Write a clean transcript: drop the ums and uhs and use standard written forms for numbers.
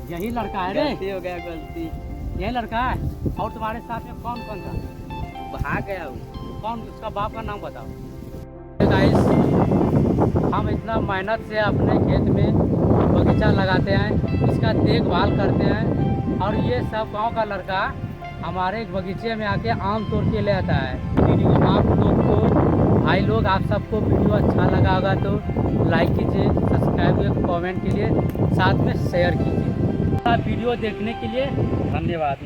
यही लड़का है रे। गलती हो गया, गलती। यही लड़का है। और तुम्हारे साथ में कौन कौन था? भाग गया हूँ। कौन, उसका बाप का नाम बताओ। गाइस, हम इतना मेहनत से अपने खेत में बगीचा लगाते हैं, इसका देखभाल करते हैं, और ये सब गांव का लड़का हमारे बगीचे में आके आम तोड़ के ले आता है। वीडियो आप लोग को, भाई लोग, आप सबको वीडियो अच्छा लगा होगा तो लाइक कीजिए, सब्सक्राइब कीजिए, कमेंट कीजिए, साथ में शेयर कीजिए। वीडियो देखने के लिए धन्यवाद।